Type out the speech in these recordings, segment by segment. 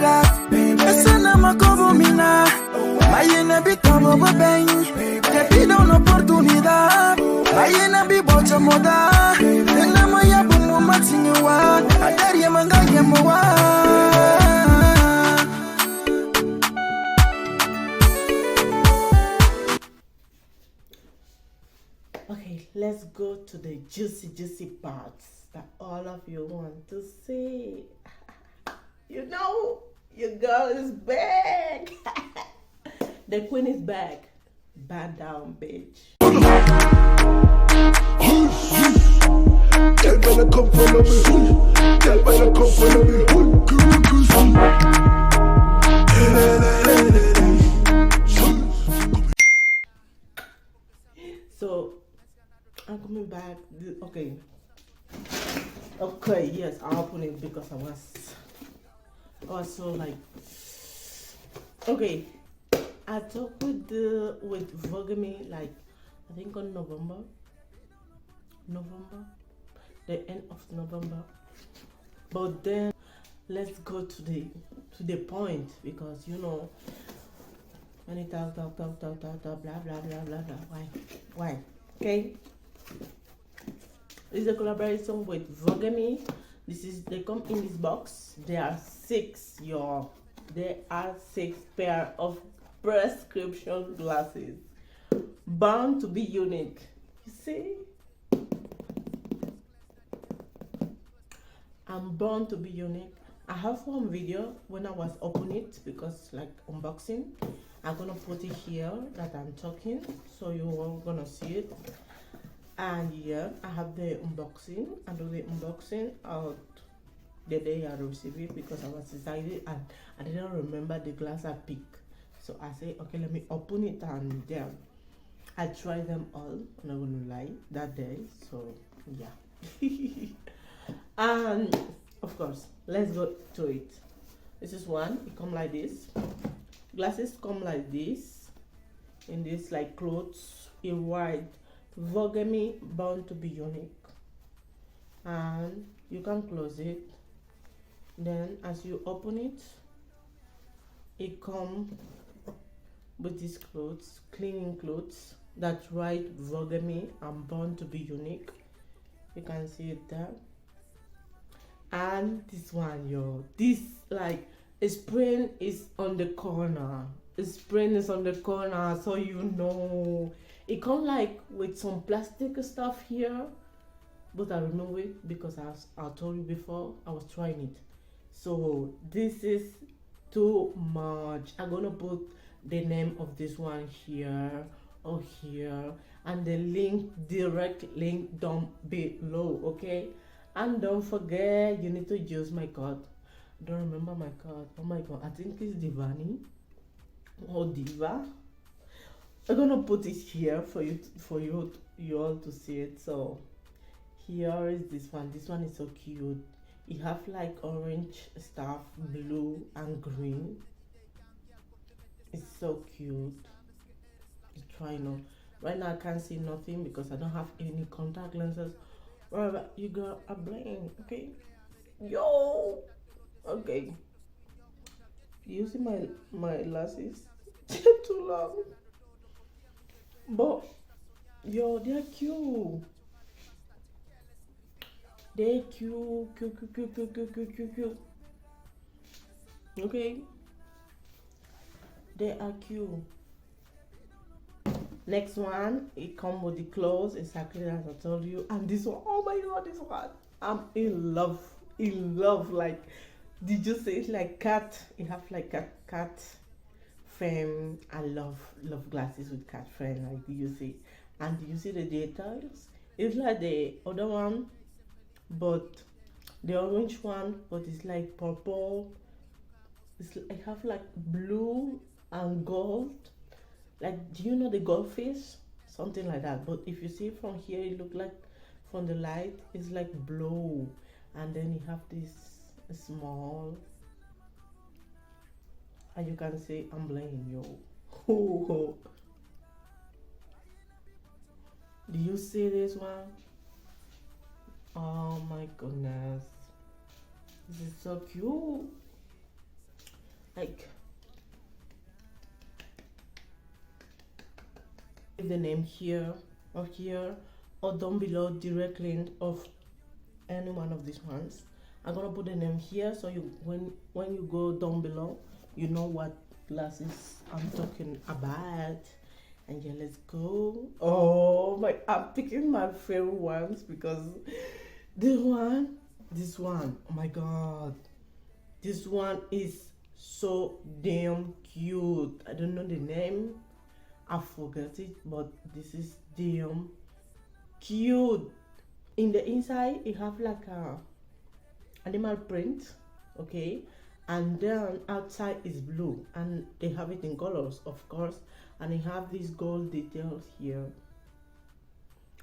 sugar. Esana makobo mina. Mayena bi tobo bobeng. Te pido una oportunidad. Mayena bi bocho moda. Tena maya bumu matinyewa. Adari manga yemowa. Okay, let's go to the juicy parts that all of you want to see. You know, your girl is back. The queen is back. Bad down, bitch. Girl better come follow me. Girl better come follow me. So I'm coming back. Okay. Okay, yes, I'll open it because I was so like, okay. I talked with Voogueme like I think on November, the end of November. But then let's go to the point, because you know when you talk blah blah blah. Why? Okay. This is a collaboration with Voogueme. They come in this box. There are 6, y'all. There are 6 pair of prescription glasses, bound to be unique. You see, I'm bound to be unique. I have one video when I was opening it, because like unboxing. I'm gonna put it here that I'm talking, so you all gonna see it. And yeah, I have the unboxing. I do the unboxing out the day I received it, because I was excited and I didn't remember the glass I picked. So I say, okay, let me open it, and yeah, I tried them all. I'm not gonna lie, that day. So yeah. And of course, let's go to it. This is one. It come like this. Glasses come like this, in this like clothes in white. Voogueme, bound to be unique. And you can close it. Then as you open it, it comes with these clothes, cleaning clothes that write Voogueme and bound to be unique. You can see it there. And this one, yo, this like a spring is on the corner. A spring is on the corner, so you know. It comes like with some plastic stuff here, but I remove it because I told you before I was trying it. So this is too much. I'm gonna put the name of this one here or here, and the link, direct link down below, okay? And don't forget, you need to use my code. I don't remember my code. Oh my god, I think it's Divany or Diva. I'm gonna put it here for you all to see it. So here is this one. This one is so cute. It have like orange stuff, blue and green. It's so cute. Try now. Right now I can't see nothing because I don't have any contact lenses. Whatever, you got a brain, okay? Yo, okay. You see my lashes? Too long. But yo, they're cute. They're cute. Okay. They are cute. Next one, it comes with the clothes exactly as I told you. And this one, oh my god, this one, I'm in love. Like, did you say it's like cat? It have like cat frame. I love glasses with cat frame, like you see. And you see the details? It's like the other one, but the orange one, but it's like purple. I have like blue and gold. Like, do you know the goldfish? Something like that. But if you see from here, it look like from the light, it's like blue. And then you have this small, and you can see I'm playing, yo. Do you see this one? Oh my goodness. This is so cute. like the name here or down below, direct link of any one of these ones. I'm gonna put the name here so you when you go down below, you know what glasses I'm talking about. And yeah, let's go. Oh my, I'm picking my favorite ones because this one, oh my god, this one is so damn cute. I don't know the name, I forgot it, but this is damn cute. In the inside it have like a animal print, okay, and then outside is blue, and they have it in colors, of course, and they have these gold details here.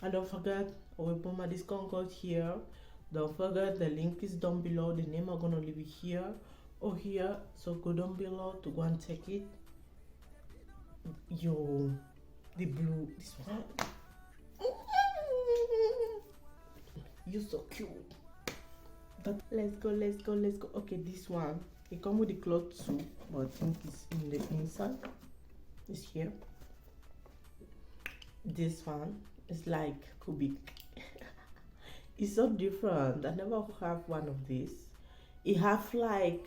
And don't forget, I will put my discount code here. Don't forget, the link is down below. The name I'm gonna leave it here or here, so go down below to go and check it. Yo, the blue, this one, you're so cute. But let's go. Okay, this one, it come with the cloth too, but I think it's in the inside. It's here. This one is like cubic. It's so different. I never have one of these. It have like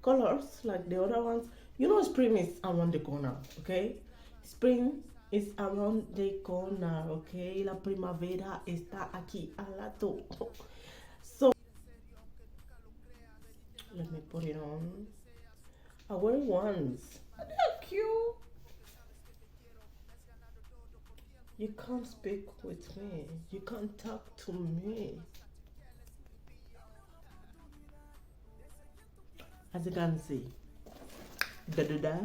colors like the other ones. You know, spring is around the corner, okay? Spring is around the corner, okay? La primavera está aquí al lado. So let me put it on. I wear ones. They're cute. You can't speak with me. You can't talk to me. As you can see. Da da da.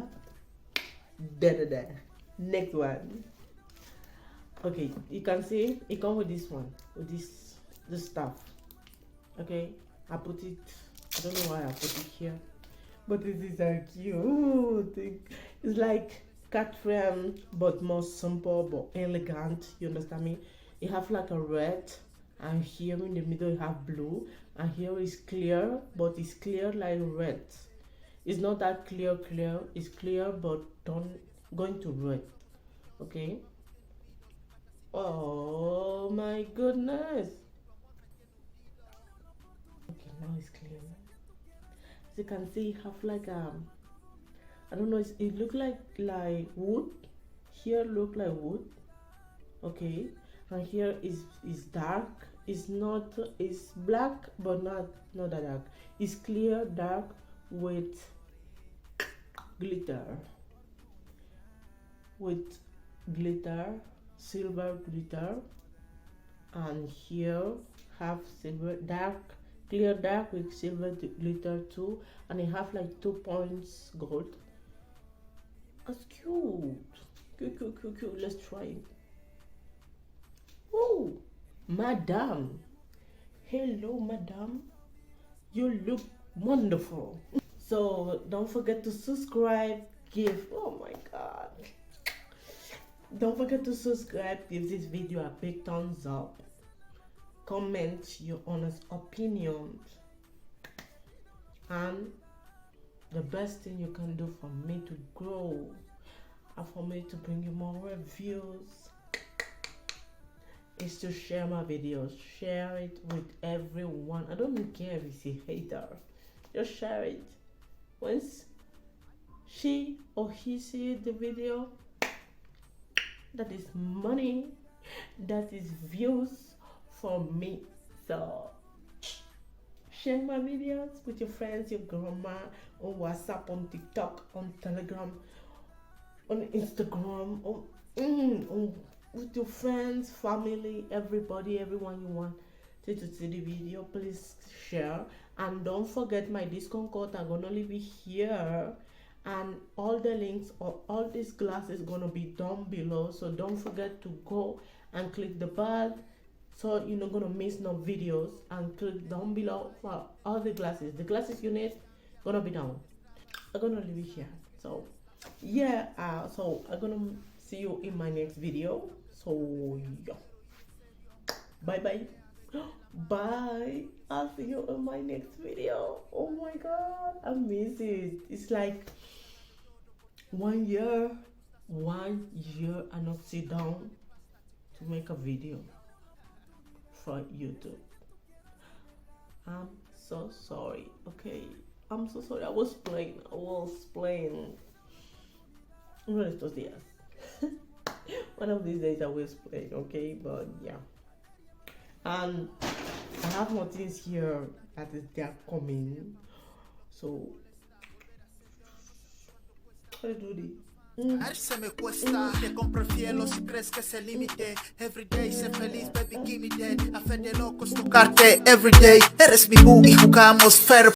Da da da. Next one. Okay, you can see it comes with this one. With this stuff. Okay. I put it, I don't know why I put it here. But this is so cute. It's like cat frame, but more simple but elegant. You understand me? You have like a red, and here in the middle you have blue, and here is clear, but it's clear like red. It's not that clear. It's clear, but don't going to red. Okay. Oh my goodness. Okay, now it's clear. As you can see, you have like I don't know, it look like wood. Here look like wood. Okay, and here is dark. It's not, it's black but not that dark. It's clear dark with glitter, silver glitter, and here have silver dark, clear dark with silver glitter too, and it have like 2 points gold. That's cute. Cute. Let's try it. Oh, madam. Hello, madam. You look wonderful. So don't forget to subscribe. Oh my god. Don't forget to subscribe. Give this video a big thumbs up. Comment your honest opinions. And the best thing you can do for me to grow and for me to bring you more reviews is to share my videos. Share it with everyone. I don't care if it's a hater. Just share it. Once she or he sees the video, that is money, that is views for me. So share my videos with your friends, your grandma, on WhatsApp, on TikTok, on Telegram, on Instagram, on with your friends, family, everybody, everyone you want to see the video. Please share, and don't forget my discount code. I'm gonna leave it here, and all the links or all these glasses gonna be down below. So don't forget to go and click the bell, so you're not gonna miss no videos, and click down below for all the glasses. The glasses you need gonna be down. I'm gonna leave it here. So yeah, so I'm gonna see you in my next video. So yeah, bye bye. Bye. I'll see you in my next video. Oh my god, I miss it. It's like 1 year I not sit down to make a video for YouTube. I'm so sorry. Okay, I'm so sorry. I was playing. Uno de estos días. One of these days I will explain, okay? But yeah. And I have more things here that is they are coming. So how do this? Se me cuesta, te compro el cielo si crees que es el límite. Everyday, ser feliz, baby, give me that. A fe de locos tocarte, everyday. Eres mi boo y jugamos fair